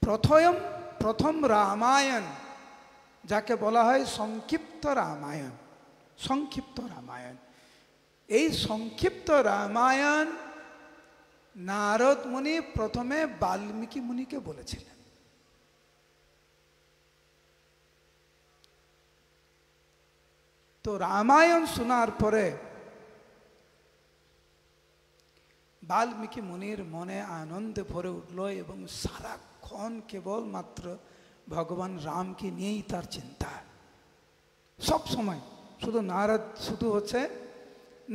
প্রথম রামায়ণ যাকে বলা হয় সংক্ষিপ্ত রামায়ণ, সংক্ষিপ্ত রামায়ণ, এই সংক্ষিপ্ত রামায়ণ নারদ মুনি প্রথমে বাল্মীকি মুনিকে বলেছিলেন। তো রামায়ণ শোনার পরে বাল্মীকি মুনির মনে আনন্দে ভরে উঠল এবং সারাক্ষণ কেবলমাত্র ভগবান রামকে নিয়েই তার চিন্তা। সব সময় শুধু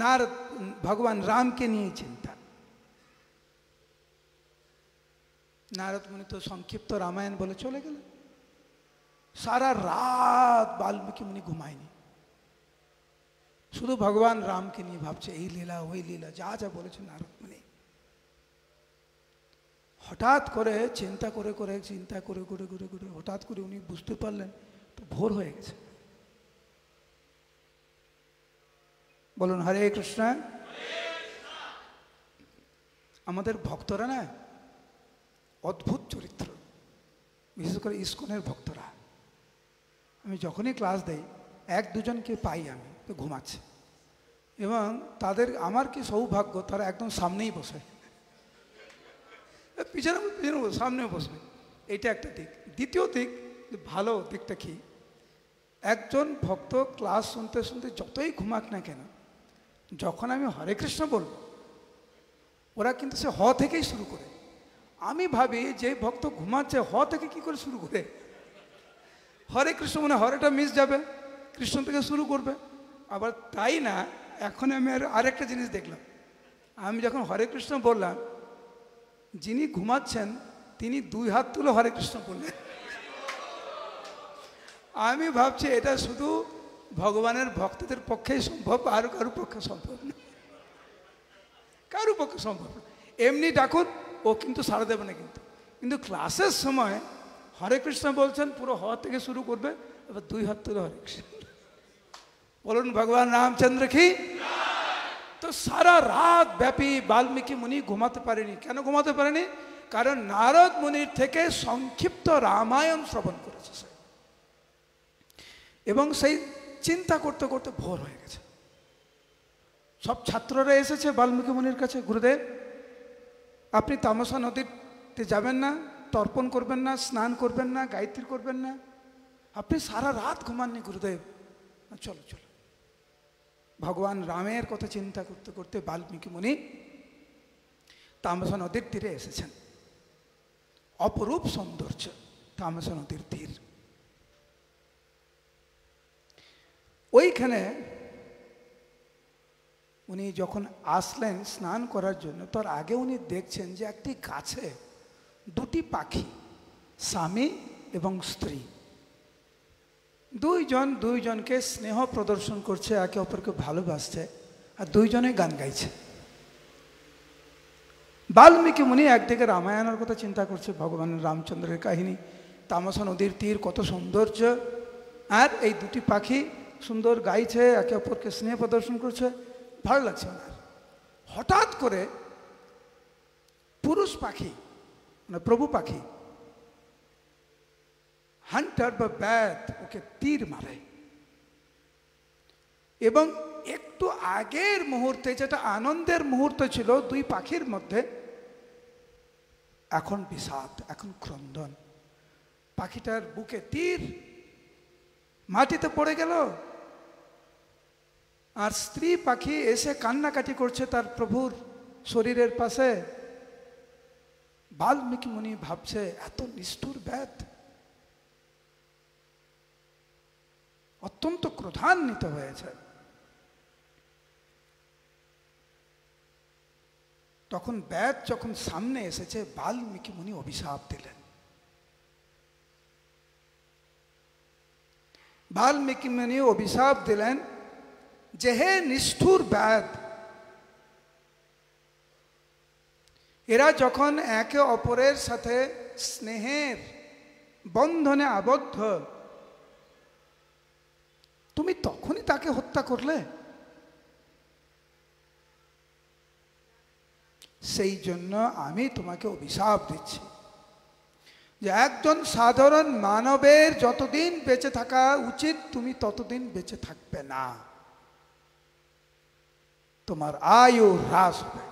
নারদ ভগবান রামকে নিয়েই চিন্তা। নারদ মুনি তো সংক্ষিপ্ত রামায়ণ বলে চলে গেলেন। সারা রাত বাল্মীকি মুনি ঘুমায়নি, শুধু ভগবান রামকে নিয়ে ভাবছে, এই লীলা ওই লীলা, যা যা বলেছে নারদ মুনি। হঠাৎ করে চিন্তা করে হঠাৎ করে উনি বুঝতে পারলেন তো ভোর হয়ে গেছে। বলুন হরে কৃষ্ণ। আমাদের ভক্তরা না অদ্ভুত চরিত্র, বিশেষ করে ইস্কনের ভক্তরা। আমি যখনই ক্লাস দেই এক দুজনকে পাই আমি তো ঘুমাচ্ছে, এবং তাদের আমার কি সৌভাগ্য, তারা একদম সামনেই বসে, পিছনে সামনেও বসবে। এটা একটা দিক। দ্বিতীয় দিক, ভালো দিকটা কি, একজন ভক্ত ক্লাস শুনতে শুনতে যতই ঘুমাক না কেন, যখন আমি হরে কৃষ্ণ বলবো ওরা কিন্তু সে হ থেকেই শুরু করে। আমি ভাবি যে ভক্ত ঘুমাচ্ছে হ থেকে কি করে শুরু করে, হরে কৃষ্ণ মানে হরেটা মিস যাবে, কৃষ্ণ থেকে শুরু করবে। আবার তাই না, এখন আমি আরেকটা জিনিস দেখলাম, আমি যখন হরে কৃষ্ণ বললাম, যিনি ঘুমাচ্ছেন তিনি 2 হাত তুলে হরে কৃষ্ণ বললেন। আমি ভাবছি এটা শুধু ভগবানের ভক্তদের পক্ষেই সম্ভব, আর কারো পক্ষে সম্ভব না, কারো পক্ষে সম্ভব না। এমনি ডাকুন ও কিন্তু সাড়া দেবে না, কিন্তু ক্লাসের সময় হরে কৃষ্ণ বলছেন, পুরো হ থেকে শুরু করবে, এবার 2 হাত তুলে হরে কৃষ্ণ বলুন, ভগবান রামচন্দ্র কি। তো সারা রাত ব্যাপী বাল্মীকি মুনি ঘুমাতে পারেনি। কেন ঘুমাতে পারেনি? কারণ নারদ মুনির থেকে সংক্ষিপ্ত রামায়ণ শ্রবণ করেছে সে, এবং সেই চিন্তা করতে করতে ভোর হয়ে গেছে। সব ছাত্ররা এসেছে বাল্মীকি মুনির কাছে, গুরুদেব আপনি তামসা নদীতে যাবেন না, তর্পণ করবেন না, স্নান করবেন না, গায়ত্রী করবেন না, আপনি সারা রাত ঘুমাননি গুরুদেব, চলো চলো। ভগবান রামের কথা চিন্তা করতে করতে বাল্মীকি মুনি তামসা নদীর তীরে এসেছেন। অপরূপ সৌন্দর্য তামসা নদীর তীর। ওইখানে উনি যখন আসলেন স্নান করার জন্য, তার আগে উনি দেখছেন যে একটি গাছে 2টি পাখি, স্বামী এবং স্ত্রী, দুইজনকে স্নেহ প্রদর্শন করছে, একে অপরকে ভালোবাসছে, আর দুইজনে গান গাইছে। বাল্মীকি মুনি একদিকে রামায়ণের কথা চিন্তা করছে, ভগবান রামচন্দ্রের কাহিনী, তামসা নদীর তীর কত সৌন্দর্য, আর এই 2টি পাখি সুন্দর গাইছে, একে অপরকে স্নেহ প্রদর্শন করছে, ভালো লাগছে ওনার। হঠাৎ করে পুরুষ পাখি মানে প্রভু পাখি, হান্টার বা ব্যাট, ওকে তীর মারে, এবং একটু আগের মুহূর্তে যেটা আনন্দের মুহূর্ত ছিল 2 পাখির মধ্যে, এখন বিষাদ, এখন ক্রন্দন। পাখিটার বুকে তীর মাটিতে পড়ে গেল, আর স্ত্রী পাখি এসে কান্নাকাটি করছে তার প্রভুর শরীরের পাশে। বাল্মীকি মুনি ভাবছে এত নিষ্ঠুর ব্যাট, অত্যন্ত ক্রোধান্বিত হয়েছে। তখন ব্যাট যখন সামনে এসেছে, বাল্মীকি মুনি অভিশাপ দিলেন। বাল্মীকি মুনি অভিশাপ দিলেন যে হে নিষ্ঠুর ব্যাট, এরা যখন একে অপরের সাথে স্নেহের বন্ধনে আবদ্ধ, তুমি তখনই তাকে হত্যা করলে। সেই জন্য আমি তোমাকে অভিশাপ দিচ্ছি, যে একজন সাধারণ মানবের যতদিন বেঁচে থাকা উচিত তুমি ততদিন বেঁচে থাকবে না, তোমার আয়ু হ্রাস হবে।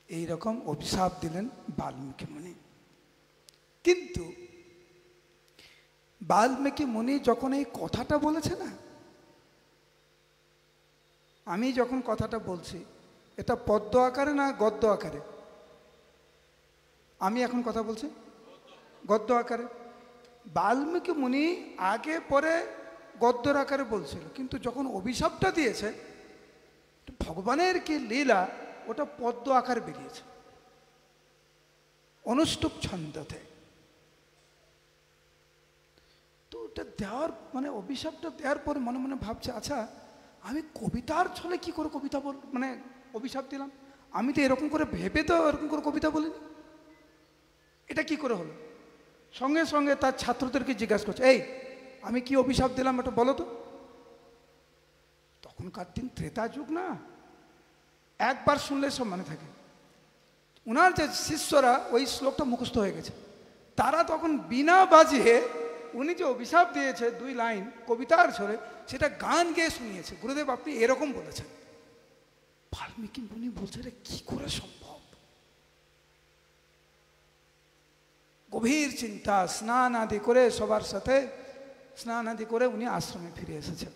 এইরকম অভিশাপ দিলেন বাল্মীকি মুনি। কিন্তু বাল্মীকি মুনি যখন এই কথাটা বলেছে না, আমি যখন কথাটা বলছি এটা পদ্য আকারে না গদ্য আকারে? আমি এখন কথা বলছি গদ্য আকারে। বাল্মীকি মুনি আগে পরে গদ্যর আকারে বলছিল, কিন্তু যখন অভিশাপটা দিয়েছে ভগবানের কি লীলা, ওটা পদ্য আকারে বেরিয়েছে অনুষ্টুপ ছন্দতে। তো ওটা দেওয়ার মানে অভিশাপটা দেওয়ার পরে মনে মনে ভাবছে, আচ্ছা আমি কবিতার ছলে কি করে কবিতা মানে অভিশাপ দিলাম? আমি তো এরকম করে ভেবে তো এরকম করে কবিতা বলিনি, এটা কি করে হলো? সঙ্গে সঙ্গে তার ছাত্রদেরকে জিজ্ঞাসা করছে, এই আমি কি অভিশাপ দিলাম এটা বলো তো। তখনকার দিন ত্রেতা যুগ না, একবার শুনলে সব মনে থাকে। ওনার যে শিষ্যরা ওই শ্লোকটা মুখস্থ হয়ে গেছে, তারা তখন বিনা বাজিয়ে উনি যে অভিশাপ দিয়েছে 2 লাইন কবিতার ছলে, সেটা গান গেয়ে শুনিয়েছে। গুরুদেব আপনি এরকম বলেছেন। বাল্মীকি মুনি বলছে এটা কি করে সম্ভব? গভীর চিন্তা, স্নান আদি করে সবার সাথে স্নান আদি করে উনি আশ্রমে ফিরে এসেছেন।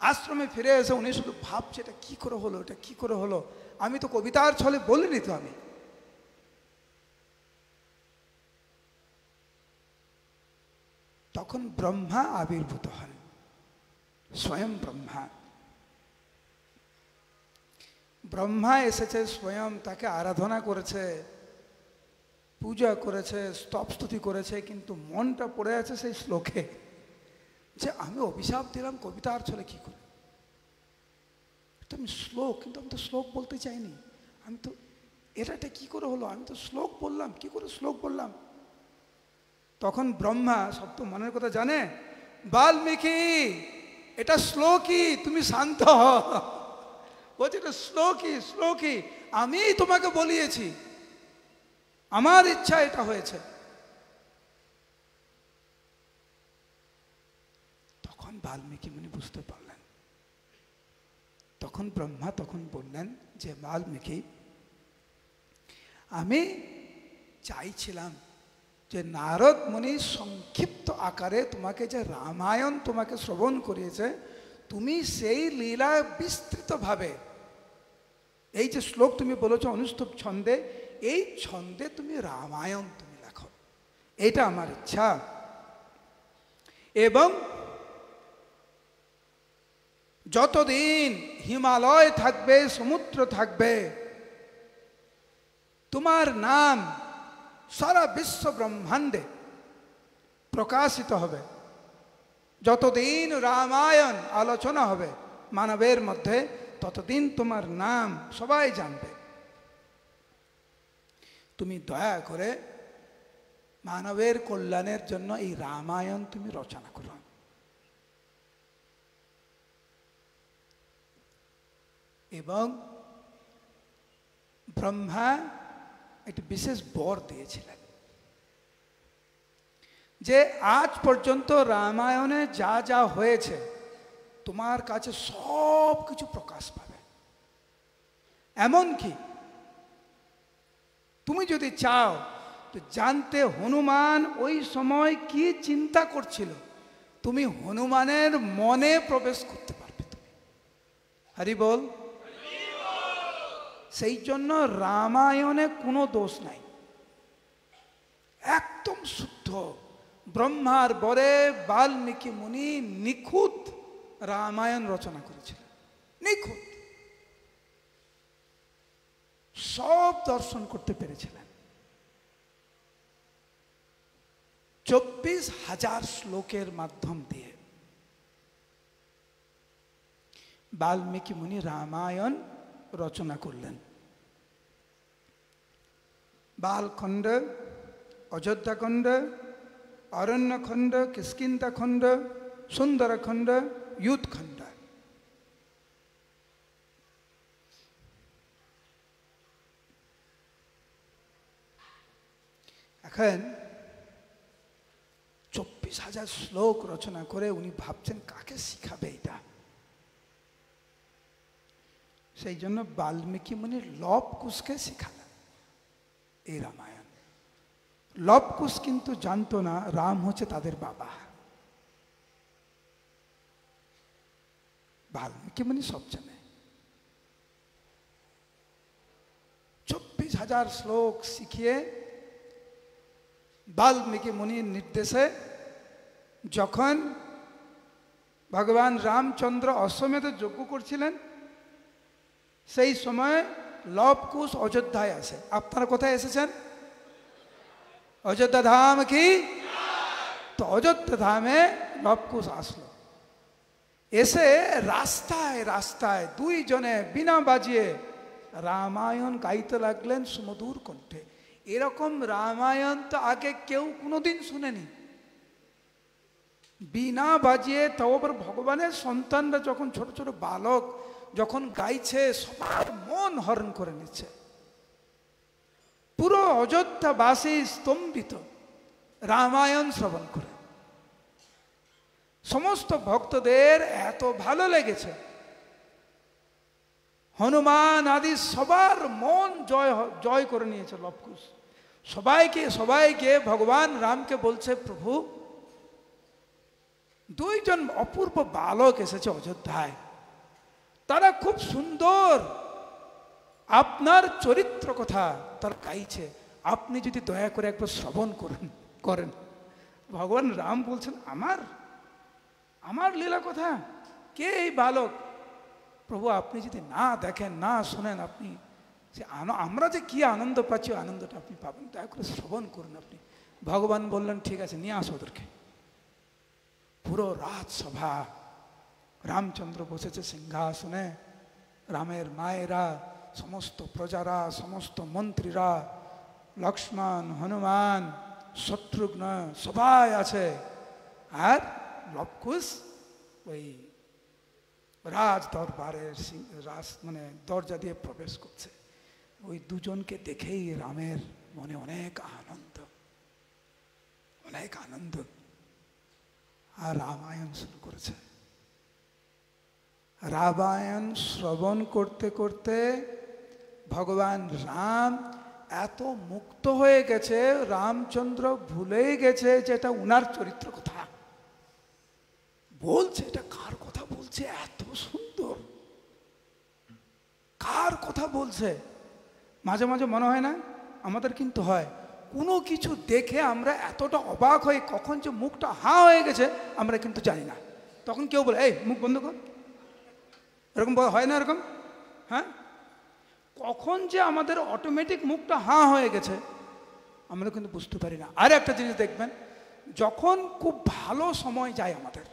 আশ্রমে ফিরে এসে উনি শুধু ভাবছে এটা কি করে হলো, এটা কি করে হলো, আমি তো কবিতার ছলে বলিনি তো। আমি তখন ব্রহ্মা আবির্ভূত হন, স্বয়ং ব্রহ্মা। ব্রহ্মা এসেছে স্বয়ং, তাকে আরাধনা করেছে, পূজা করেছে, স্তব স্তুতি করেছে, কিন্তু মনটা পড়ে আছে সেই শ্লোকে যে আমি অভিশাপ দিলাম কবিতার ছলে কি করে। এটা আমি শ্লোক, কিন্তু আমি তো শ্লোক বলতে চাইনি, আমি তো এটা কি করে হলো, আমি তো শ্লোক বললাম, কি করে শ্লোক বললাম। তখন ব্রহ্মা সব তো মনের কথা জানে, বাল্মীকি এটা শ্লোকই, তুমি শান্ত হও। বলছে এটা শ্লোকই, শ্লোকই, আমি তোমাকে বলিয়েছি, আমার ইচ্ছা এটা হয়েছে। তখন বাল্মীকি মুনি বুঝতে পারলেন। তখন ব্রহ্মা তখন বললেন যে বাল্মীকি, আমি চাইছিলাম যে নারদ মুনি সংক্ষিপ্ত আকারে তোমাকে যে রামায়ণ তোমাকে শ্রবণ করিয়েছে, তুমি সেই লীলা বিস্তৃতভাবে, এই যে শ্লোক তুমি বলেছো অনুষ্টুপ ছন্দে, এই ছন্দে তুমি রামায়ণ তুমি লেখো, এটা আমার ইচ্ছা। এবং যতদিন হিমালয় থাকবে, সমুদ্র থাকবে, তোমার নাম সারা বিশ্ব ব্রহ্মাণ্ডে প্রকাশিত হবে। যতদিন রামায়ণ আলোচনা হবে মানবের মধ্যে, ততদিন তোমার নাম সবাই জানবে। তুমি দয়া করে মানবের কল্যাণের জন্য এই রামায়ণ তুমি রচনা করো। এবং ব্রহ্মা একটি বিশেষ বর দিয়েছিলেন যে আজ পর্যন্ত রামায়ণে যা যা হয়েছে তোমার কাছে সব কিছু প্রকাশ পাবে। এমনকি তুমি যদি চাও তো জানতে হনুমান ওই সময় কি চিন্তা করছিল, তুমি হনুমানের মনে প্রবেশ করতে পারবে। তুমি হরি বল। সেই জন্য রামায়ণে কোনো দোষ নাই, একদম শুদ্ধ। ব্রহ্মার বরে বাল্মীকি মুনি নিখুঁত রামায়ণ রচনা করেছিলেন, নিখুঁত, সব দর্শন করতে পেরেছিলেন। 24,000 শ্লোকের মাধ্যম দিয়ে বাল্মীকি মুনি রামায়ণ রচনা করলেন। বালখণ্ড, অযোধ্যাখণ্ড, অরণ্যখণ্ড, কিষ্কিন্ধাখণ্ড, সুন্দরখণ্ড, ইয়ুথখণ্ড। দেখেন 24,000 শ্লোক রচনা করে উনি ভাবছেন কাকে শিখাবে এটা। সেই জন্য বাল্মীকি মুনি লব কুশকে শিখালেন এই রামায়ণ। লব কুশ কিন্তু জানতো না রাম হচ্ছে তাদের বাবা। বাল্মীকি মুনি সব জানে। 24,000 শ্লোক শিখিয়ে বাল্মীকি মুনির নির্দেশে যখন ভগবান রামচন্দ্র অশ্বমেধ যজ্ঞ করছিলেন, সেই সময় লব কুশ অযোধ্যায় আসে। আপনারা কোথায় এসেছেন? অযোধ্যা ধাম কি? তো অযোধ্যা ধামে লব কুশ আসলো। এসে রাস্তায় রাস্তায় দুইজনে বিনা বাজিয়ে রামায়ণ গাইতে লাগলেন সুমধুর কণ্ঠে। এরকম রামায়ণ তো আগে কেউ কোনোদিন শুনেনি। বিনা বাজিয়ে, তাও আবার ভগবানের সন্তানরা যখন ছোট ছোট বালক যখন গাইছে, সবার মন হরণ করে নিচ্ছে। পুরো অযোধ্যাবাসী স্তম্ভিত রামায়ণ শ্রবণ করে। সমস্ত ভক্তদের এত ভালো লেগেছে, হনুমান আদি সবার মন জয় করে নিয়েছে লব কুশ। সবাইকে ভগবান রামকে বলছে, প্রভু দুইজন অপূর্ব বালক এসেছে অযোধ্যায়, তারা খুব সুন্দর আপনার চরিত্র কথা তারা গাইছে, আপনি যদি দয়া করে একবার শ্রবণ করেন। ভগবান রাম বলছেন, আমার লীলা কথা, কে এই বালক? প্রভু আপনি যদি না দেখেন, না শোনেন, আপনি যে আমরা যে কি আনন্দ পাচ্ছি, আনন্দটা আপনি পাবেন, দয়া করে শ্রবণ করুন আপনি। ভগবান বললেন, ঠিক আছে, নিয়ে আসো ওদেরকে। পুরো রাজসভা, রামচন্দ্র বসেছে সিংহাসনে, রামের মায়েরা, সমস্ত প্রজারা, সমস্ত মন্ত্রীরা, লক্ষ্মণ, হনুমান, শত্রুঘ্ন সবাই আছে। আর লব কুশ ওই রাজ দরবারের মানে দরজা দিয়ে প্রবেশ করছে। ওই দুজনকে দেখেই রামের মনে অনেক আনন্দ, আর রামায়ণ শুরু করেছে। রামায়ণ শ্রবণ করতে করতে ভগবান রাম এত মুক্ত হয়ে গেছে, রামচন্দ্র ভুলেই গেছে যে এটা উনার চরিত্র কথা বলছে। এটা কার কথা বলছে? এত সুন্দর, কার কথা বলছে? মাঝে মাঝে মনে হয় না আমাদের? কিন্তু হয়, কোনো কিছু দেখে আমরা এতটা অবাক হই, কখন যে মুখটা হাঁ হয়ে গেছে আমরা কিন্তু জানি না। তখন কেউ বলে, এই মুখ বন্ধ কর, এরকম হয় না? এরকম, হ্যাঁ, কখন যে আমাদের অটোমেটিক মুখটা হাঁ হয়ে গেছে আমরা কিন্তু বুঝতে পারি না। আর একটা জিনিস দেখবেন, যখন খুব ভালো সময় যায় আমাদের,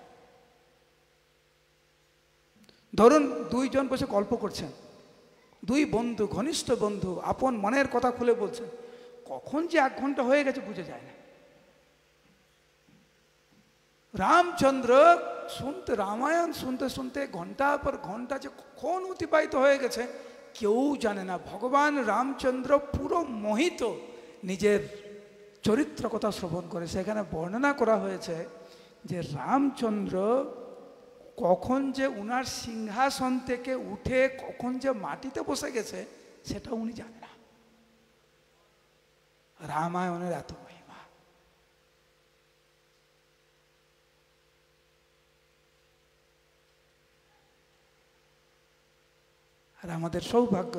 ধরুন দুইজন বসে গল্প করছেন, দুই বন্ধু, ঘনিষ্ঠ বন্ধু, আপন মনের কথা খুলে বলছেন, কখন যে 1 ঘন্টা হয়ে গেছে বুঝে যায় না। রামচন্দ্র রামায়ণ শুনতে শুনতে ঘন্টার পর ঘন্টা যে কখন অতিবাহিত হয়ে গেছে কেউ জানে না। ভগবান রামচন্দ্র পুরো মোহিত নিজের চরিত্র কথা শ্রবণ করে। সেখানে বর্ণনা করা হয়েছে যে রামচন্দ্র কখন যে উনার সিংহাসন থেকে উঠে কখন যে মাটিতে বসে গেছে সেটা উনি জানেন না। রামায়ণের এত মহিমা। আর আমাদের সৌভাগ্য,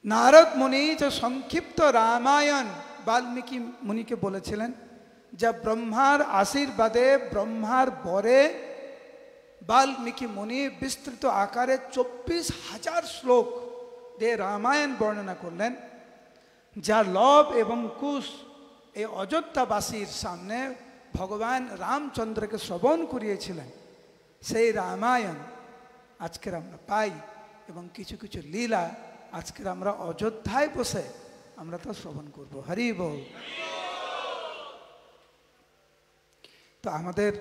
নারদ মুনি যে সংক্ষিপ্ত রামায়ণ বাল্মীকি মুনিকে বলেছিলেন, যা ব্রহ্মার আশীর্বাদে, ব্রহ্মার বরে বাল্মীকি মুনি বিস্তৃত আকারে 24,000 শ্লোক দিয়ে রামায়ণ বর্ণনা করলেন, যা লব এবং কুশ এই অযোধ্যাবাসীর সামনে ভগবান রামচন্দ্রকে শ্রবণ করিয়েছিলেন। সেই রামায়ণ আজকের আমরা পাই, এবং কিছু কিছু লীলা আজকের আমরা অযোধ্যায় বসে আমরা তা শ্রবণ করব। হরি বল। তো আমাদের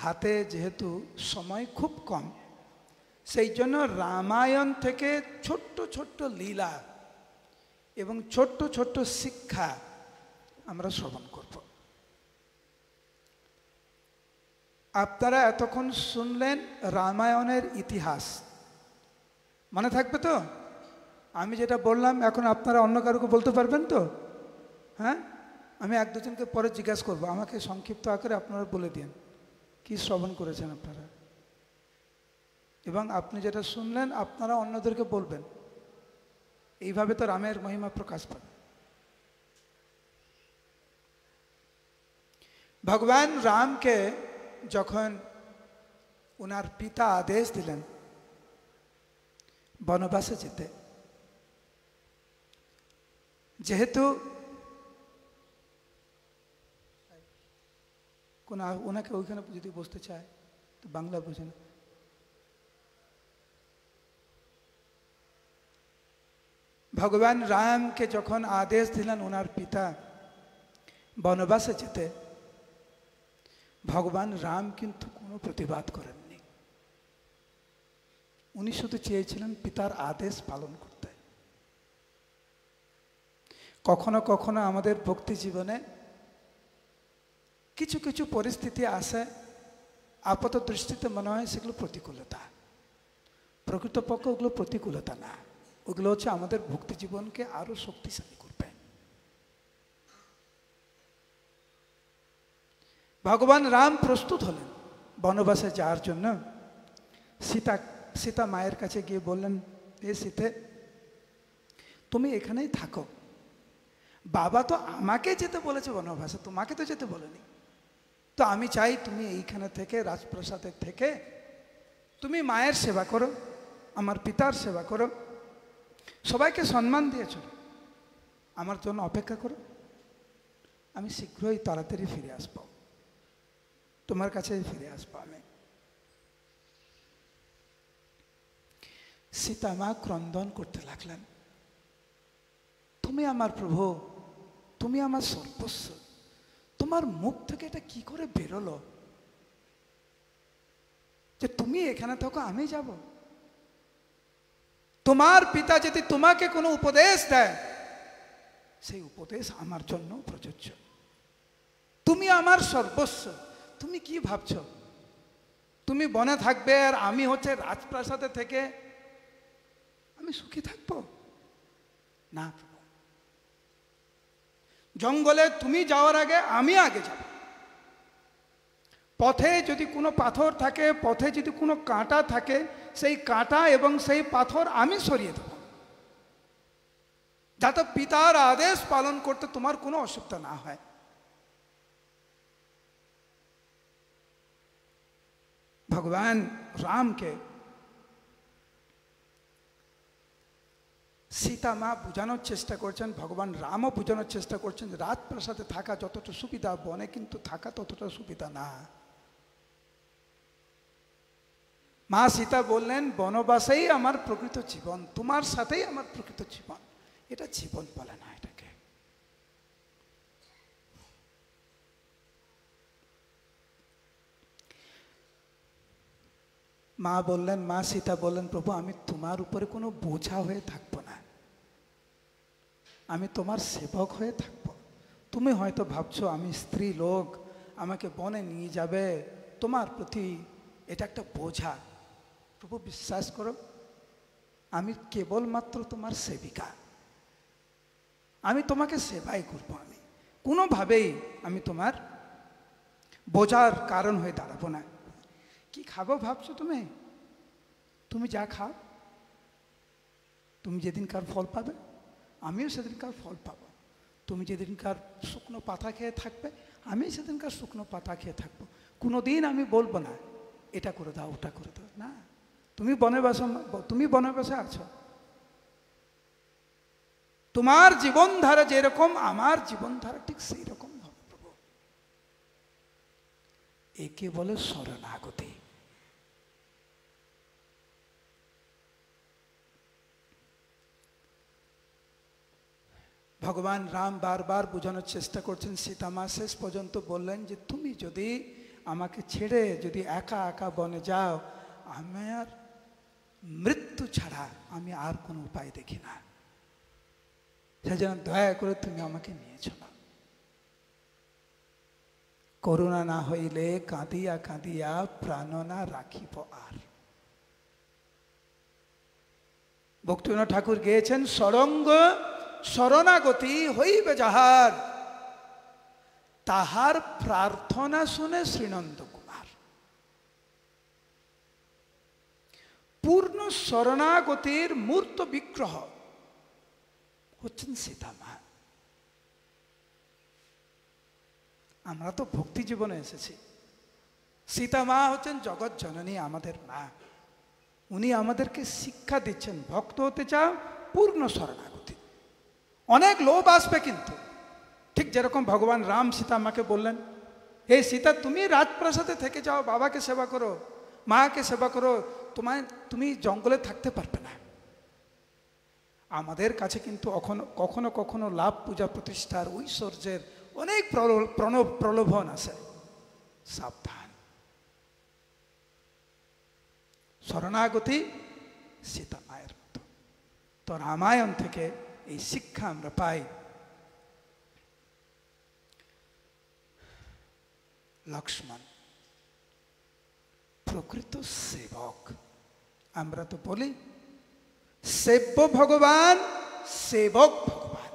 হাতে যেহেতু সময় খুব কম, সেই জন্য রামায়ণ থেকে ছোট্ট ছোট্ট লীলা এবং ছোট্ট ছোট্ট শিক্ষা আমরা শ্রবণ করব। আপনারা এতক্ষণ শুনলেন রামায়ণের ইতিহাস, মনে থাকবে তো? আমি যেটা বললাম এখন আপনারা অন্য কারোকে বলতে পারবেন তো? হ্যাঁ, আমি এক দুজনকে পরে জিজ্ঞাসা করবো, আমাকে সংক্ষিপ্ত আকারে আপনারা বলে দিন কি শ্রবণ করেছেন আপনারা। এবং আপনি যেটা শুনলেন আপনারা অন্যদেরকে বলবেন, এইভাবে তো রামের মহিমা প্রকাশ পাবে। ভগবান রামকে যখন ওনার পিতা আদেশ দিলেন বনবাসে যেতে, যেহেতু ওনাকে ওইখানে যদি বসতে চায় তো বাংলা বোঝে না। ভগবান রামকে যখন আদেশ দিলেন ওনার পিতা বনবাসে যেতে, ভগবান রাম কিন্তু কোনো প্রতিবাদ করেননি। উনি শুধু চেয়েছিলেন পিতার আদেশ পালন করতে। কখনো কখনো আমাদের ভক্তি জীবনে কিছু কিছু পরিস্থিতি আসে, আপাত দৃষ্টিতে মনে হয় সেগুলো প্রতিকূলতা, প্রকৃতপক্ষে ওগুলো প্রতিকূলতা না, ওগুলো হচ্ছে আমাদের ভক্তি জীবনকে আরো শক্তিশালী করবে। ভগবান রাম প্রস্তুত হলেন বনবাসে যাওয়ার জন্য। সীতা মায়ের কাছে গিয়ে বললেন, এ সীতে, তুমি এখানেই থাকো, বাবা তো আমাকে যেতে বলেছে বনবাসে, তোমাকে তো যেতে বলেনি, তো আমি চাই তুমি এইখানে থেকে রাজপ্রাসাদে থেকে তুমি মায়ের সেবা করো, আমার পিতার সেবা করো, সবাইকে সম্মান দিয়ে চলো, আমার জন্য অপেক্ষা করো, আমি শীঘ্রই তাড়াতাড়ি ফিরে আসবো, তোমার কাছে ফিরে আসবো আমি। সীতা মা ক্রন্দন করতে লাগলেন, তুমি আমার প্রভু, তুমি আমার সর্বস্ব, তোমার মুখ থেকে এটা কি করে বেরোলো যে তুমি এখানে থাকো আমি যাব? তোমার পিতা যদি তোমাকে কোনো উপদেশ দেয় সেই উপদেশ আমার জন্য প্রযোজ্য। তুমি আমার সর্বস্ব, তুমি কি ভাবছো তুমি বনে থাকবে আর আমি হচ্ছে রাজপ্রাসাদে থেকে আমি সুখী থাকবো? না প্রভু, জঙ্গলে তুমি যাওয়ার আগে আমি আগে যাব। পথে যদি কোনো পাথর থাকে, পথে যদি কোনো কাঁটা থাকে, সেই কাঁটা এবং সেই পাথর আমি সরিয়ে দেব, যাতে পিতার আদেশ পালন করতে তোমার কোনো অসুবিধা না হয়। ভগবান রামকে সীতা মা বোঝানোর চেষ্টা করছেন, ভগবান রামও বোঝানোর চেষ্টা করছেন যে রাজপ্রাসাদে থাকা যতটা সুবিধা, বনে কিন্তু থাকা ততটা সুবিধা না। মা সীতা বললেন, বনবাসেই আমার প্রকৃত জীবন, তোমার সাথেই আমার প্রকৃত জীবন, এটা জীবন বলে না এটাকে। মা বললেন, মা সীতা বললেন, প্রভু আমি তোমার উপরে কোনো বোঝা হয়ে থাকবো না, আমি তোমার সেবক হয়ে থাকবো। তুমি হয়তো ভাবছো আমি স্ত্রী লোক, আমাকে বনে নিয়ে যাবে, তোমার প্রতি এটা একটা বোঝা। প্রভু বিশ্বাস করো, আমি কেবলমাত্র তোমার সেবিকা, আমি তোমাকে সেবাই করবো, আমি কোনোভাবেই আমি তোমার বোঝার কারণ হয়ে দাঁড়াবো না। কি খাবো ভাবছো তুমি? তুমি যা খাও, তুমি যেদিনকার ফল পাবে আমিও সেদিনকার ফল পাবো, তুমি যেদিনকার শুকনো পাতা খেয়ে থাকবে আমি সেদিনকার শুকনো পাতা খেয়ে থাকবো। কোনোদিন আমি বলবো না এটা করে দাও ওটা করে দাও, না, তুমি বনবাসে আছো, তোমার জীবনধারা যেরকম আমার জীবনধারা ঠিক সেই রকম হবে প্রভু। একে বলে শরণাগতি। ভগবান রাম বারবার বোঝানোর চেষ্টা করছেন, সীতা মা শেষ পর্যন্ত বললেন যে তুমি যদি আমাকে ছেড়ে যদি একা একা বনে যাও, আমার মৃত্যু ছাড়া আমি আর কোনো উপায় দেখি না। সেজন্য দয়া করে তুমি আমাকে নিয়ে চলো। করুণা না হইলে কাঁদিয়া কাঁদিয়া প্রাণ না রাখিব আর। ভক্তিবিনোদ ঠাকুর গেয়েছেন, সরঙ্গ শরণাগতি হইবে যাহার, তাহার প্রার্থনা শুনে শ্রীনন্দ কুমার। পূর্ণ শরণাগতির মূর্ত বিগ্রহ হচ্ছেন সীতামা। আমরা তো ভক্তি জীবনে এসেছি, সীতামা হচ্ছেন জগৎ জননী, আমাদের মা। উনি আমাদেরকে শিক্ষা দিচ্ছেন, ভক্ত হতে চাও পূর্ণ শরণাগতি। অনেক লোভ আসবে কিন্তু, ঠিক যেরকম ভগবান রাম সীতামাকে বললেন, হে সীতা তুমি রাজপ্রাসাদে থেকে যাও, বাবাকে সেবা করো, মাকে সেবা করো, তুমি জঙ্গলে থাকতে পারবে না। আমাদের কাছে কিন্তু কখনো কখনো লাভ, পূজা প্রতিষ্ঠার, ঐশ্বর্যের অনেক প্রলোভন আছে, সাবধান। শরণাগতি সীতা মায়ের মতো। তো রামায়ণ থেকে এই শিক্ষা আমরা পাই। লক্ষ্মণ প্রকৃত সেবক। আমরা তো বলি সেব্য ভগবান, সেবক ভগবান।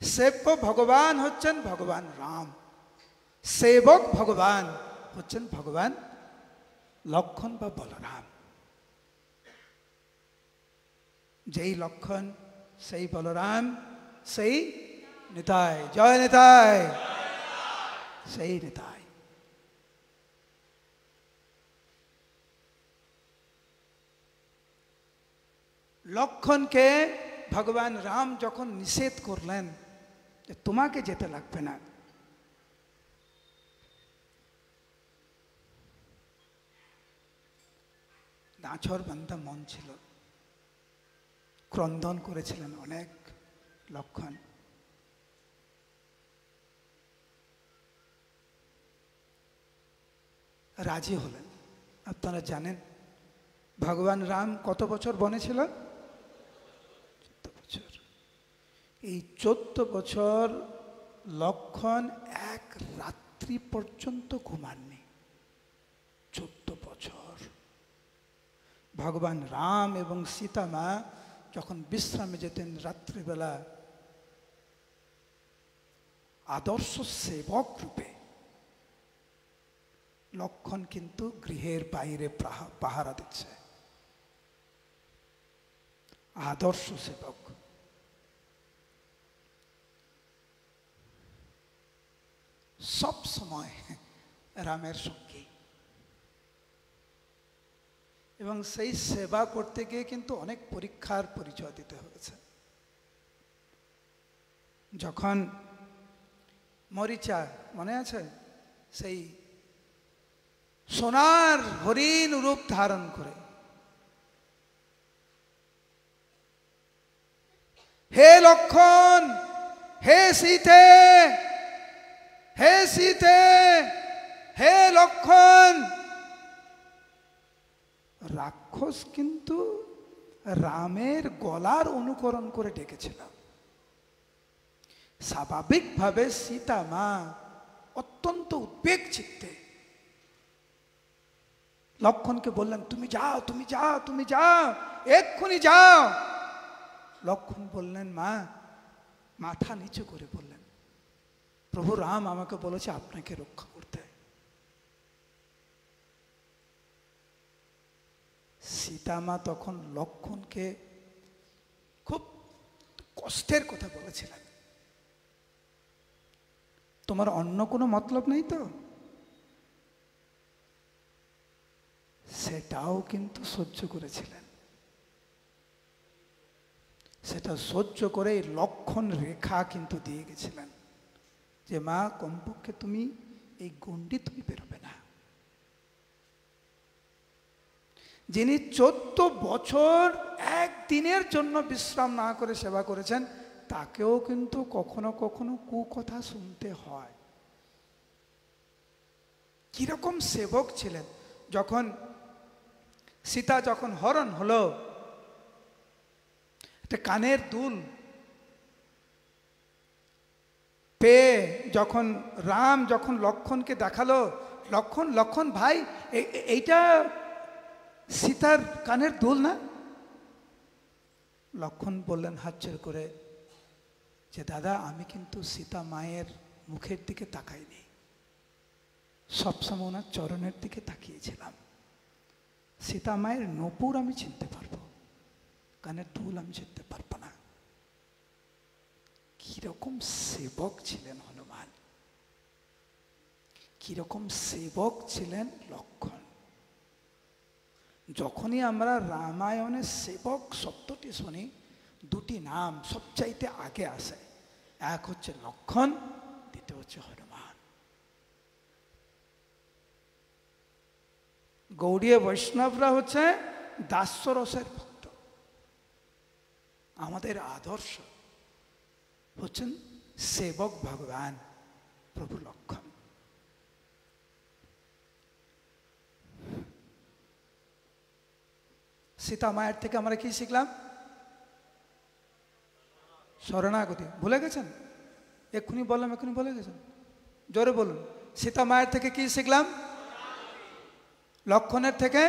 সেব্য ভগবান হচ্ছেন ভগবান রাম, সেবক ভগবান হচ্ছেন ভগবান লক্ষণ বা বলরাম। যেই লক্ষণ সেই বলরাম সেই নিতাই, জয় নিতাই, সেই নিতাই। লক্ষণকে ভগবান রাম যখন নিষেধ করলেন যে তোমাকে যেতে লাগবে না, নাছর বান্দা মন ছিল, ক্রন্দন করেছিলেন অনেক লক্ষণ। রাজি হলেন। আপনারা জানেন ভগবান রাম কত বছর বনে ছিল? 14 বছর। এই 14 বছর লক্ষণ এক রাত্রি পর্যন্ত ঘুমাননি। 14 বছর। ভগবান রাম এবং সীতামা যখন বিশ্রামে যেতেন রাত্রিবেলা, আদর্শ সেবক রূপে লক্ষণ কিন্তু গৃহের বাইরে পাহারা দিচ্ছে। আদর্শ সেবক। সব সময় রামের সঙ্গে, এবং সেই সেবা করতে গিয়ে কিন্তু অনেক পরীক্ষার পরিচয় দিতে হয়েছে। যখন মরিচা, মনে আছে, সেই সোনার হরিণ রূপ ধারণ করে, হে লক্ষণ, হে সীতে, হে সীতে, হে লক্ষণ। রাক্ষস কিন্তু রামের গলার অনুকরণ করে ডেকেছিল। স্বাভাবিকভাবে সীতা মা অত্যন্ত উদ্বেগ চিত্তে লক্ষণকে বললেন, তুমি যাও, তুমি যাও, তুমি যাও, এক্ষুনি যাও। লক্ষণ বললেন, মা, মাথা নিচু করে বললেন, প্রভু রাম আমাকে বলেছে আপনাকে রক্ষা করতে। সীতামা তখন লক্ষণকে খুব কষ্টের কথা বলেছিলেন, তোমার অন্য কোনো মতলব নেই তো? সেটাও কিন্তু সহ্য করেছিলেন। সেটা সহ্য করে লক্ষণ রেখা কিন্তু দিয়ে গেছিলেন যে মা, কমপক্ষে তুমি এই গণ্ডি তুমি বেরোবে না। যিনি 14 বছর একদিনের জন্য বিশ্রাম না করে সেবা করেছেন, তাকেও কিন্তু কখনো কখনো কুকথা শুনতে হয়। কিরকম সেবক ছিলেন! যখন সীতা যখন হরণ হলো, একটা কানের দুল পেয়ে যখন রাম যখন লক্ষ্মণকে দেখালো, লক্ষ্মণ লক্ষ্মণ ভাই এইটা সীতার কানের দুল না? লক্ষ্মণ বললেন হাত ছেড়ে করে যে দাদা আমি কিন্তু সীতা মায়ের মুখের দিকে তাকাইনি, সবসময় ওনার চরণের দিকে তাকিয়েছিলাম। সীতা মায়ের নূপুর আমি চিনতে পারবো, কানের দুল আমি চিনতে পারবো না। কিরকম সেবক ছিলেন হনুমান, কিরকম সেবক ছিলেন লক্ষ্মণ। যখনই আমরা রামায়ণের সেবক শব্দটি শুনি, দুটি নাম সবচাইতে আগে আসে, এক হচ্ছে লক্ষ্মণ, দ্বিতীয় হচ্ছে হনুমান। গৌড়ীয় বৈষ্ণবরা হচ্ছে দাস্যরসের ভক্ত। আমাদের আদর্শ হচ্ছেন সেবক ভগবান প্রভু লক্ষ্মণ। সীতা মায়ের থেকে আমরা কি শিখলাম? শরণাগতি। ভুলে গেছেন? এক্ষুনি বললাম, এক্ষুনি ভুলে গেছেন? জোরে বলুন। সীতা মায়ের থেকে কি শিখলাম? লক্ষ্মণের থেকে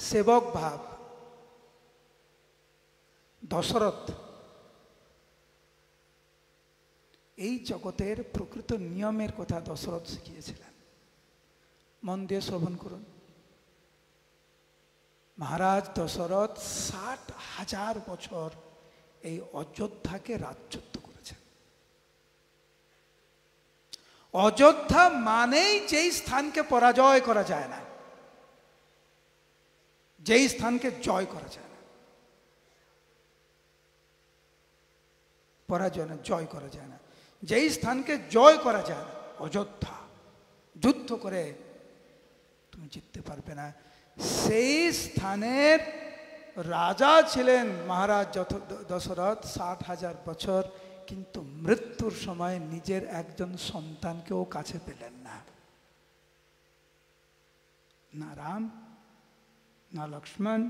সেবক ভাব। দশরথ এই জগতের প্রকৃত নিয়মের কথা দশরথ শিখিয়েছিলেন। মন দিয়ে শ্রবণ করুন। মহারাজ দশরথ 60,000 বছর এই অযোধ্যাকে রাজত্ব করেছেন। অযোধ্যা মানেই যেই স্থানকে পরাজয় করা যায় না, যেই স্থানকে জয় করা যায় না, পরাজয় না, জয় করা যায় না, যেই স্থানকে জয় করা যায় না, অযোধ্যা। যুদ্ধ করে তুমি জিততে পারবে না। সেই স্থানের রাজা ছিলেন মহারাজ দশরথ 60,000 বছর, কিন্তু মৃত্যুর সময় নিজের একজন সন্তানকেও কাছে পেলেন না। না রাম, না লক্ষ্মণ,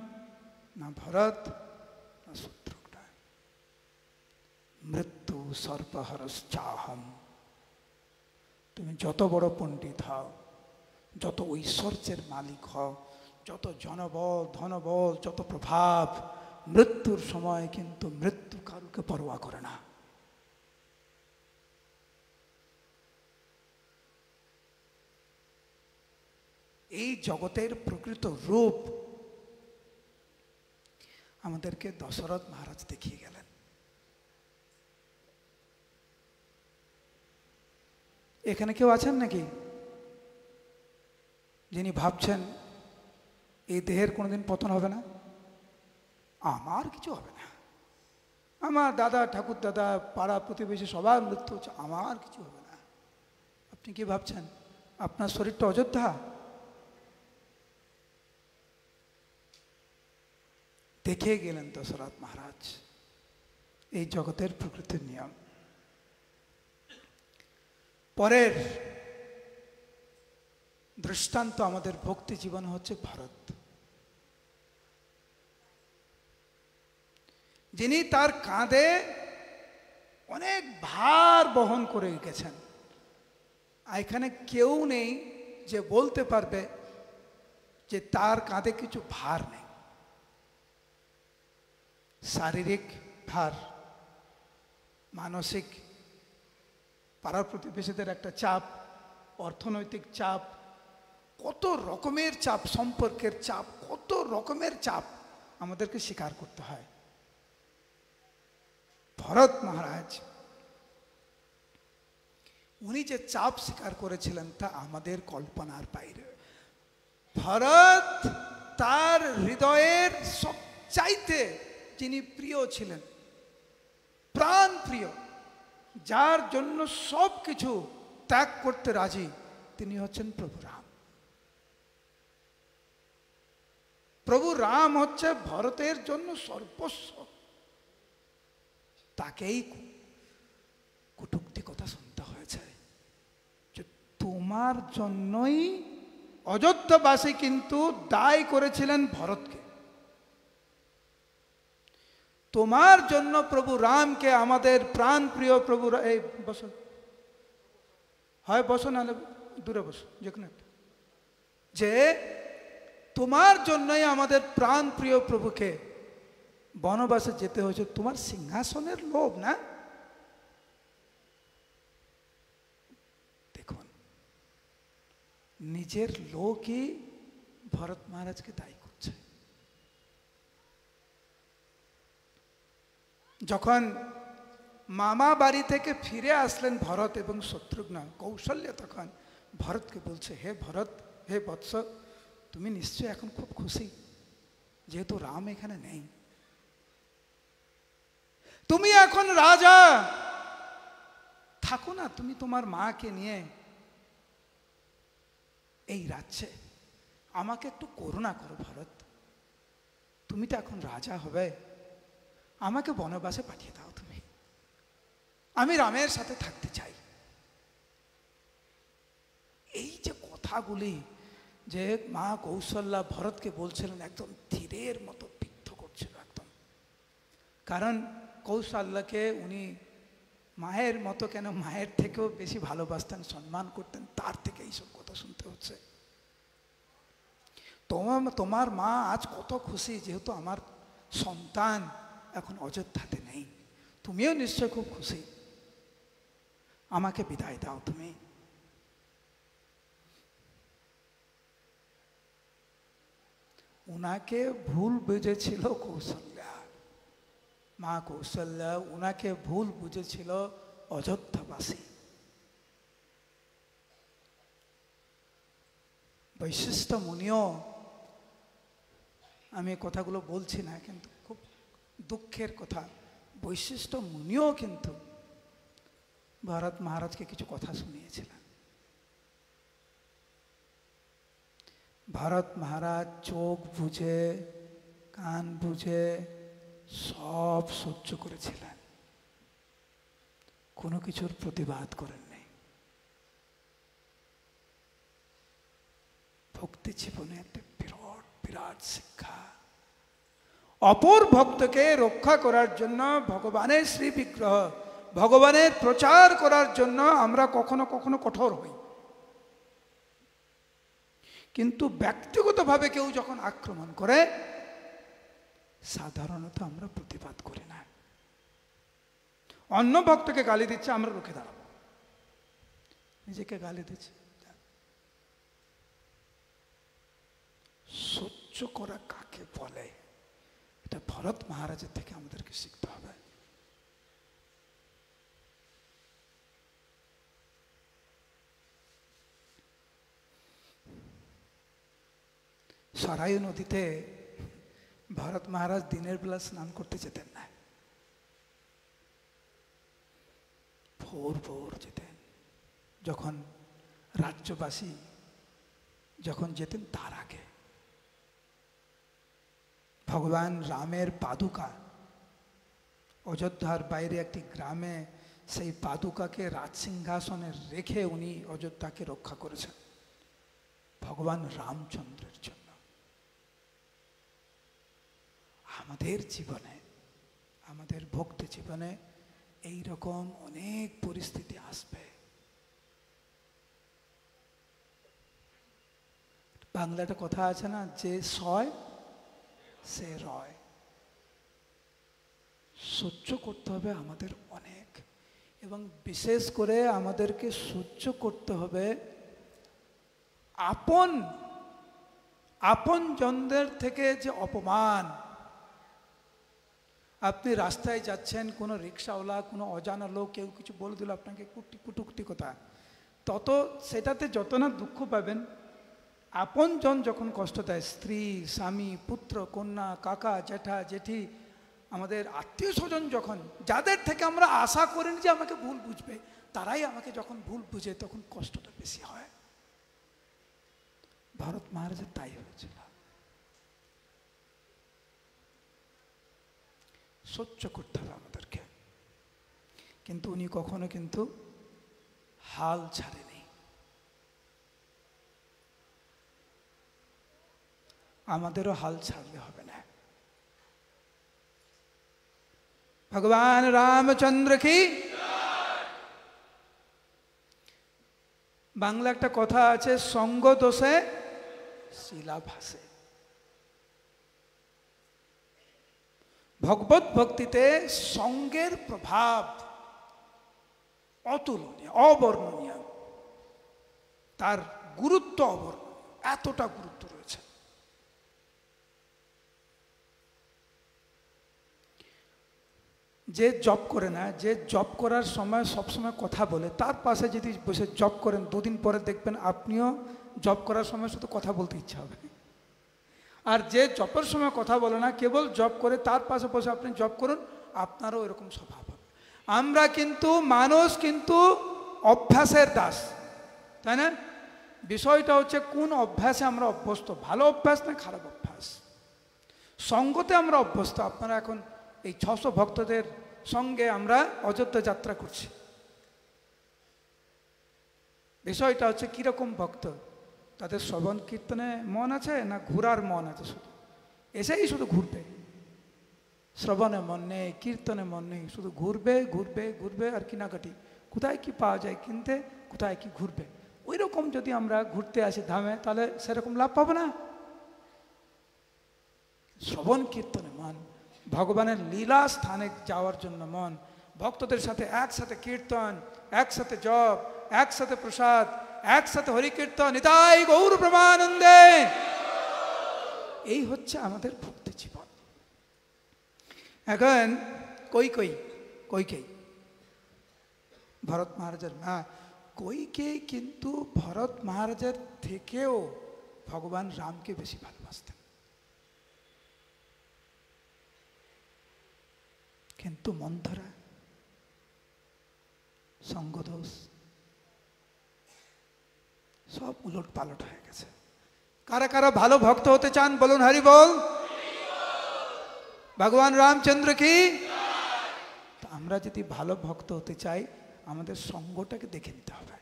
না ভরত, না শত্রুঘ্ন। মৃত্যু সর্পহরশ্চাহম। তুমি যত বড় পণ্ডিত হও, যত ঐশ্বর্যের মালিক হও, যত জনবল ধনবল, যত প্রভাব, মৃত্যুর সময় কিন্তু মৃত্যু কারুকে পরোয়া করে না। এই জগতের প্রকৃত রূপ আমাদেরকে দশরথ মহারাজ দেখিয়ে গেলেন। এখানে কেউ আছেন নাকি যিনি ভাবছেন এই দেহের কোনোদিন পতন হবে না? আমার কিছু হবে না, আমার দাদা ঠাকুর দাদা পাড়া প্রতিবেশী সবার মৃত্যু হচ্ছে, আমার কিছু হবে না। আপনি কি ভাবছেন আপনার শরীরটা অযোধ্যা? দেখে গেলেন দশরথ মহারাজ এই জগতের প্রকৃতির নিয়ম। পরের দৃষ্টান্ত আমাদের ভক্তি জীবন হচ্ছে ভরত, যিনি তার কাঁধে অনেক ভার বহন করে গেছেন। এখানে কেউ নেই যে বলতে পারবে যে তার কাঁধে কিছু ভার নেই। শারীরিক ভার, মানসিক, পাড়ার প্রতিবেশীদের একটা চাপ, অর্থনৈতিক চাপ, কত রকমের চাপ, সম্পর্কের চাপ, কত রকমের চাপ আমাদেরকে স্বীকার করতে হয়। ভরত মহারাজ উনি যে চাপ স্বীকার করেছিলেন তা আমাদের কল্পনার বাইরে। ভরত তার হৃদয়ের সবচাইতে যিনি প্রিয় ছিলেন, প্রাণ প্রিয়, যার জন্য সব কিছু ত্যাগ করতে রাজি, তিনি হচ্ছেন প্রভু রাম। প্রভু রাম হচ্ছে ভরতের জন্য সর্বস্ব। তাকেই কটূক্তি কথা শুনতে হয়েছে যে তোমার জন্যই অযোধ্যাবাসী কিন্তু দায় করেছিলেন ভরতকে। তোমার জন্য প্রভু রামকে, আমাদের প্রাণ প্রিয় প্রভু এই বসো, হয় বসো নাহলে দূরে বসো, যে কোনো একটা, যে তোমার জন্যই আমাদের প্রাণ প্রিয় প্রভুকে বনবাসে যেতে হয়েছে, তোমার সিংহাসনের লোভ না? দেখুন, নিজের লোকই ভরত মহারাজকে দায়ী করছে। যখন মামা বাড়ি থেকে ফিরে আসলেন ভরত এবং শত্রুঘ্ন, কৌশল্যা তখন ভরতকে বলছে, হে ভরত, হে বৎস, তুমি নিশ্চয় এখন খুব খুশি যেহেতু রাম এখানে নেই। তুমি এখন রাজা, থাকো না তুমি তোমার মাকে নিয়ে এই রাজ্যে, আমাকে একটু করুণা করো ভরত, তুমি তো এখন রাজা হবে, আমাকে বনবাসে পাঠিয়ে দাও তুমি, আমি রামের সাথে থাকতে চাই। এই যে কথাগুলি যে মা কৌশল্যা ভরতকে বলছিলেন, একদম তীরের মতো বিদ্ধ করছিল একদম। কারণ কৌশল্যাকে উনি মায়ের মতো কেন, মায়ের থেকেও বেশি ভালোবাসতেন, সম্মান করতেন, তার থেকে এইসব কথা শুনতে হচ্ছে। তোমার মা আজ কত খুশি যেহেতু আমার সন্তান এখন অযোধ্যাতে নেই, তুমিও নিশ্চয় খুব খুশি, আমাকে বিদায় দাও তুমি। উনাকে ভুল বুঝেছিল কৌশল্যা, মা কৌশল্যা উনাকে ভুল বুঝেছিল অযোধ্যাবাসী। বৈশিষ্ট্য মুনিও, আমি কথাগুলো বলছি না কিন্তু খুব দুঃখের কথা, বৈশিষ্ট্য মুনিও কিন্তু ভরত মহারাজকে কিছু কথা শুনিয়েছিলেন। ভরত মহারাজ চোখ বুঝে কান বুঝে সব সহ্য করেছিলেন, কোনো কিছুর প্রতিবাদ করেননি। ভক্তি জীবনে একটা বিরাট বিরাট শিক্ষা। অপর ভক্তকে রক্ষা করার জন্য ভগবানের শ্রী বিগ্রহ, ভগবানের প্রচার করার জন্য আমরা কখনো কখনো কঠোর হই, কিন্তু ব্যক্তিগতভাবে কেউ যখন আক্রমণ করে সাধারণত আমরা প্রতিবাদ করি না। অন্য ভক্তকে গালি দিচ্ছে, আমরা রুখে দাঁড়াবো, নিজেকে গালি দিচ্ছে। সহ্য করা কাকে বলে, এটা ভরত মহারাজের থেকে আমাদেরকে শিখতে হবে। সরায়ু নদীতে ভরত মহারাজ দিনের বেলা স্নান করতে যেতেন না, ভোর ভোর যেতেন। যখন রাজ্যবাসী যখন যেতেন তার আগে ভগবান রামের পাদুকা অযোধ্যার বাইরে একটি গ্রামে, সেই পাদুকাকে রাজসিংহাসনে রেখে উনি অযোধ্যাকে রক্ষা করেছেন ভগবান রামচন্দ্রের জন্য। আমাদের জীবনে, আমাদের ভক্তি জীবনে এই রকম অনেক পরিস্থিতি আসবে। বাংলাটা কথা আছে না, যে সয় সে রয়। সহ্য করতে হবে আমাদের অনেক, এবং বিশেষ করে আমাদেরকে সহ্য করতে হবে আপন জনদের থেকে যে অপমান। আপনি রাস্তায় যাচ্ছেন, কোনো রিক্সাওয়ালা, কোনো অজানা লোক কেউ কিছু বলে দিল আপনাকে কুটুকুটি কথা, সেটাতে যত না দুঃখ পাবেন, আপনজন যখন কষ্ট দেয়, স্ত্রী, স্বামী, পুত্র, কন্যা, কাকা, জ্যাঠা, জেঠি, আমাদের আত্মীয় স্বজন, যখন যাদের থেকে আমরা আশা করিনি যে আমাকে ভুল বুঝবে, তারাই আমাকে যখন ভুল বুঝে তখন কষ্টটা বেশি হয়। ভরত মহারাজের তাই হয়েছিল। সহ্য করতে হবে আমাদেরকে, কিন্তু উনি কখনো কিন্তু হাল ছাড়েনি। আমাদেরও হাল ছাড়লে হবে না। ভগবান রামচন্দ্র কি। বাংলা একটা কথা আছে, সঙ্গ দোষে শিলা ভাসে। ভগবত ভক্তিতে সঙ্গের প্রভাব অতুলনীয়, অবর্ণনীয়, তার গুরুত্ব অবর্ণনীয়, এতটা গুরুত্ব রয়েছে। যে জব করে না, যে জব করার সময় সবসময় কথা বলে, তার পাশে যদি বসে জব করেন, দুদিন পরে দেখবেন আপনিও জব করার সময় শুধু কথা বলতে ইচ্ছা হবে। আর যে জবের সময় কথা বলে না, কেবল জব করে, তার পাশে বসে আপনি জব করুন, আপনারও এরকম স্বভাব হবে। আমরা কিন্তু মানুষ কিন্তু অভ্যাসের দাস, তাই না? বিষয়টা হচ্ছে কোন অভ্যাসে আমরা অভ্যস্ত, ভালো অভ্যাস না খারাপ অভ্যাস। সঙ্গতে আমরা অভ্যস্ত। আপনারা এখন এই 600 ভক্তদের সঙ্গে আমরা অযোধ্যা যাত্রা করছি। বিষয়টা হচ্ছে কিরকম ভক্ত, তাদের শ্রবণ কীর্তনে মন আছে না ঘোরার মন আছে? শুধু এসেই শুধু ঘুরবে, শ্রবণে মন নেই, কীর্তনে মন নেই, শুধু ঘুরবে ঘুরবে ঘুরবে আর কেনাকাটি, কোথায় কি পাওয়া যায় কিনতে, কোথায় কি ঘুরবে। ওই রকম যদি আমরা ঘুরতে আসি ধামে, তাহলে সেরকম লাভ পাবো না। শ্রবণ কীর্তনে মন, ভগবানের লীলা স্থানে যাওয়ার জন্য মন, ভক্তদের সাথে একসাথে কীর্তন, একসাথে জপ, একসাথে প্রসাদ, একসাথে হরিকীর্তন, নিতাই গৌর প্রেমানন্দে, এই হচ্ছে আমাদের ভক্তি জীবন। এখন কৈকেয়ী ভরত মহারাজের মা, কৈকেয়ী কিন্তু ভরত মহারাজের থেকেও ভগবান রামকে বেশি ভালোবাসতেন। কিন্তু মন্থরা সঙ্গদোষ, সব উলট পালট হয়ে গেছে। কারা কারা ভালো ভক্ত হতে চান বলুন হরি বল। ভগবান রামচন্দ্র কি। আমরা যদি ভালো ভক্ত হতে চাই, আমাদের সঙ্গটাকে দেখে নিতে হবে।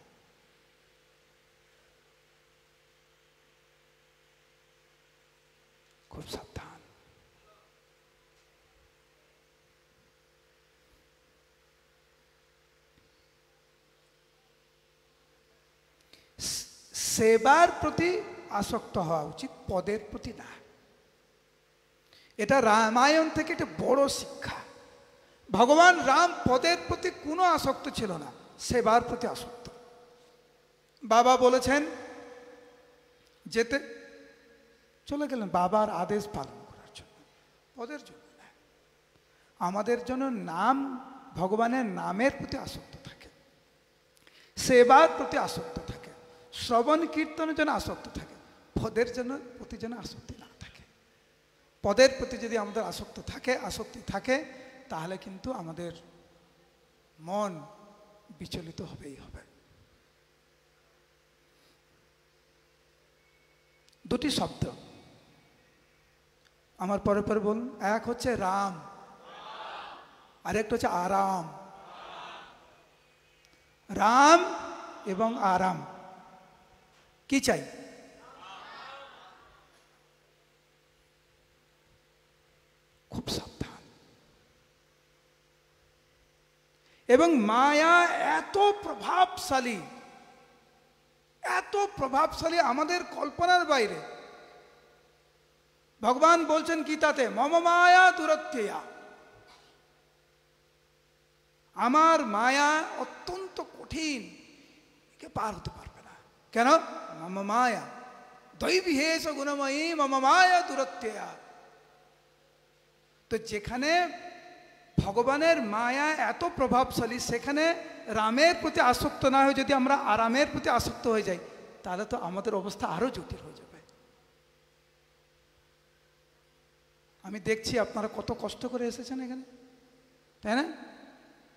খুব সাবধান। সেবার প্রতি আসক্ত হওয়া উচিত, পদের প্রতি না। এটা রামায়ণ থেকে একটা বড় শিক্ষা। ভগবান রাম পদের প্রতি কোনো আসক্ত ছিল না, সেবার প্রতি আসক্ত। বাবা বলেছেন যেতে, চলে গেলেন বাবার আদেশ পালন করার জন্য, পদের জন্য না। আমাদের জন্য নাম, ভগবানের নামের প্রতি আসক্ত থাকে, সেবার প্রতি আসক্ত থাকে, শ্রবণ কীর্তনের জন্য আসক্ত থাকে, পদের জন্য প্রতি যেন আসক্তি না থাকে। পদের প্রতি যদি আমাদের আসক্তি থাকে, তাহলে কিন্তু আমাদের মন বিচলিত হবেই হবে। দুটি শব্দ আমার পরে পরে বলুন। এক হচ্ছে রাম, আরেকটা হচ্ছে আরাম। রাম এবং আরাম, কি চাই? খুব সাবধান। এবং মায়া এত প্রভাবশালী, আমাদের কল্পনার বাইরে। ভগবান বলছেন গীতাতে, মম মায়া দুরত্যয়া, আমার মায়া অত্যন্ত কঠিন, একে পার হতে পারবে না। কেন? মম মায়া দৈবিহেশ গুণময়ী মম মায়া দুরত্যয়া। তো যেখানে ভগবানের মায়া এত প্রভাবশালী, সেখানে রামের প্রতি আসক্ত না হয়ে যদি আমরা আরামের প্রতি আসক্ত হয়ে যাই, তাহলে তো আমাদের অবস্থা আরো জটিল হয়ে যাবে। আমি দেখছি আপনারা কত কষ্ট করে এসেছেন এখানে, তাই না?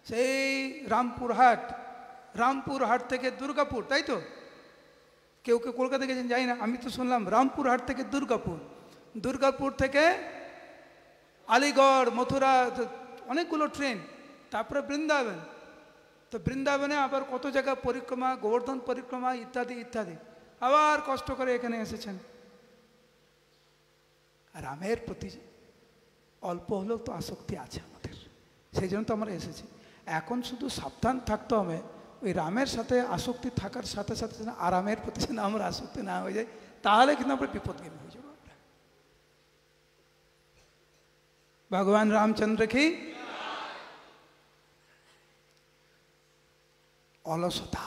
সেই রামপুরহাট থেকে দুর্গাপুর, তাই তো? কেউ কেউ কলকাতা গেছেন যাই না, আমি তো শুনলাম রামপুরহাট থেকে দুর্গাপুর থেকে আলিগড়, মথুরা, অনেকগুলো ট্রেন, তারপরে বৃন্দাবন। তো বৃন্দাবনে আবার কত জায়গা পরিক্রমা, গোবর্ধন পরিক্রমা ইত্যাদি ইত্যাদি, আবার কষ্ট করে এখানে এসেছেন। রামের প্রতি অল্প হলেও তো আসক্তি আছে আমাদের, সেই জন্য তো আমরা এসেছি। এখন শুধু সাবধান থাকতে হবে ওই রামের সাথে আসক্তি থাকার সাথে সাথে যেন আরামের প্রতি যেন আমরা আসক্তি না হয়ে যায়, তাহলে কিন্তু আমরা বিপদগামী হয়ে যাবো। আমরা ভগবান রামচন্দ্র কি। অলসতা,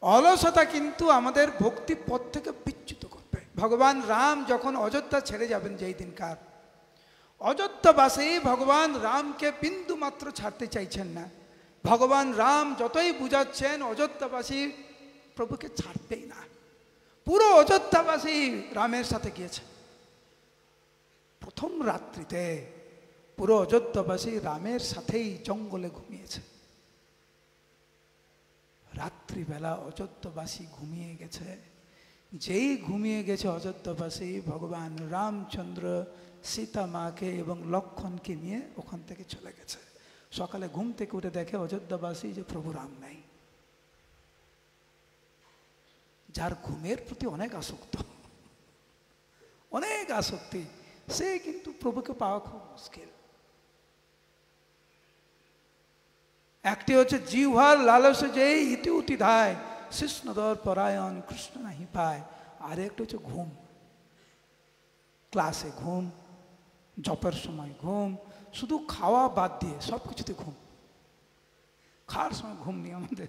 অলসতা কিন্তু আমাদের ভক্তি পথ থেকে বিচ্যুত করবে। ভগবান রাম যখন অযোধ্যা ছেড়ে যাবেন যেই দিনকার, অযোধ্যাবাসী ভগবান রামকে বিন্দু মাত্র ছাড়তে চাইছেন না। ভগবান রাম যতই বুঝাচ্ছেন অযোধ্যাবাসী প্রভুকে ছাড়তেই না। পুরো অযোধ্যাবাসী রামের সাথে গিয়েছে। প্রথম রাত্রিতে পুরো অযোধ্যাবাসী রামের সাথেই জঙ্গলে ঘুমিয়েছে। রাত্রিবেলা অযোধ্যাবাসী ঘুমিয়ে গেছে। যেই ঘুমিয়ে গেছে অযোধ্যাবাসী, ভগবান রামচন্দ্র সীতা মাকে এবং লক্ষ্মণকে নিয়ে ওখান থেকে চলে গেছে। সকালে ঘুম থেকে উঠে দেখে অযোধ্যাবাসী যে প্রভু রাম নাই। যার ঘুমের প্রতি অনেক আসক্ত, অনেক আসক্তি, সে কিন্তু প্রভুকে পাওয়া খুব মুশকিল। একটি হচ্ছে জিহ্বার লালসে যে ইতি উতি ধায়, কৃষ্ণদর পরায়ণ কৃষ্ণ নাহি পায়। আর একটা হচ্ছে ঘুম, ক্লাসে ঘুম, জপের সময় ঘুম, শুধু খাওয়া বাদ দিয়ে সব কিছুতে ঘুম। খাওয়ার সময় ঘুম নেই আমাদের।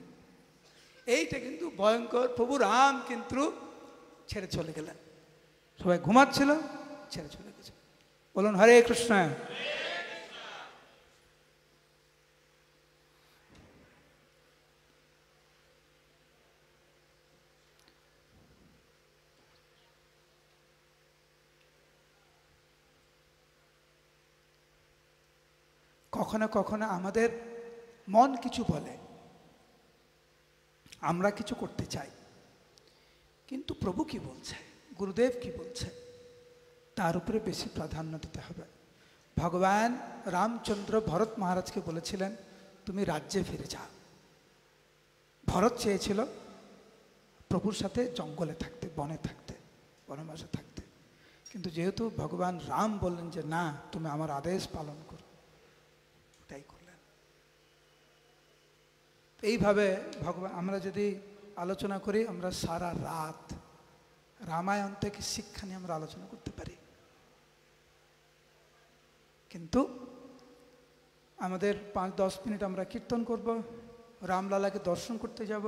এইটা কিন্তু ভয়ঙ্কর। প্রভু রাম কিন্তু ছেড়ে চলে গেলেন। সবাই ঘুমাচ্ছিল, ছেড়ে চলে গেছে। বলুন হরে কৃষ্ণ। কখনো কখনো আমাদের মন কিছু বলে, আমরা কিছু করতে চাই, কিন্তু প্রভু কি বলছে, গুরুদেব কি বলছে, তার উপরে বেশি প্রাধান্য দিতে হবে। ভগবান রামচন্দ্র ভরত মহারাজকে বলেছিলেন তুমি রাজ্যে ফিরে যাও। ভরত চেয়েছিল প্রভুর সাথে জঙ্গলে থাকতে, বনে থাকতে, বনবাসে থাকতে, কিন্তু যেহেতু ভগবান রাম বললেন যে না, তুমি আমার আদেশ পালন করো, তাই করলেন। এইভাবে ভগবান, আমরা যদি আলোচনা করি, আমরা সারা রাত রামায়ণ থেকে শিক্ষা নিয়ে আমরা আলোচনা করতে পারি। কিন্তু আমাদের 5-10 মিনিট আমরা কীর্তন করব, রামলালাকে দর্শন করতে যাব,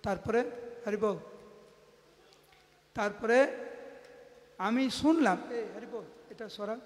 তারপরে হরিবল, তারপরে আমি শুনলাম হরিবল এটা সরা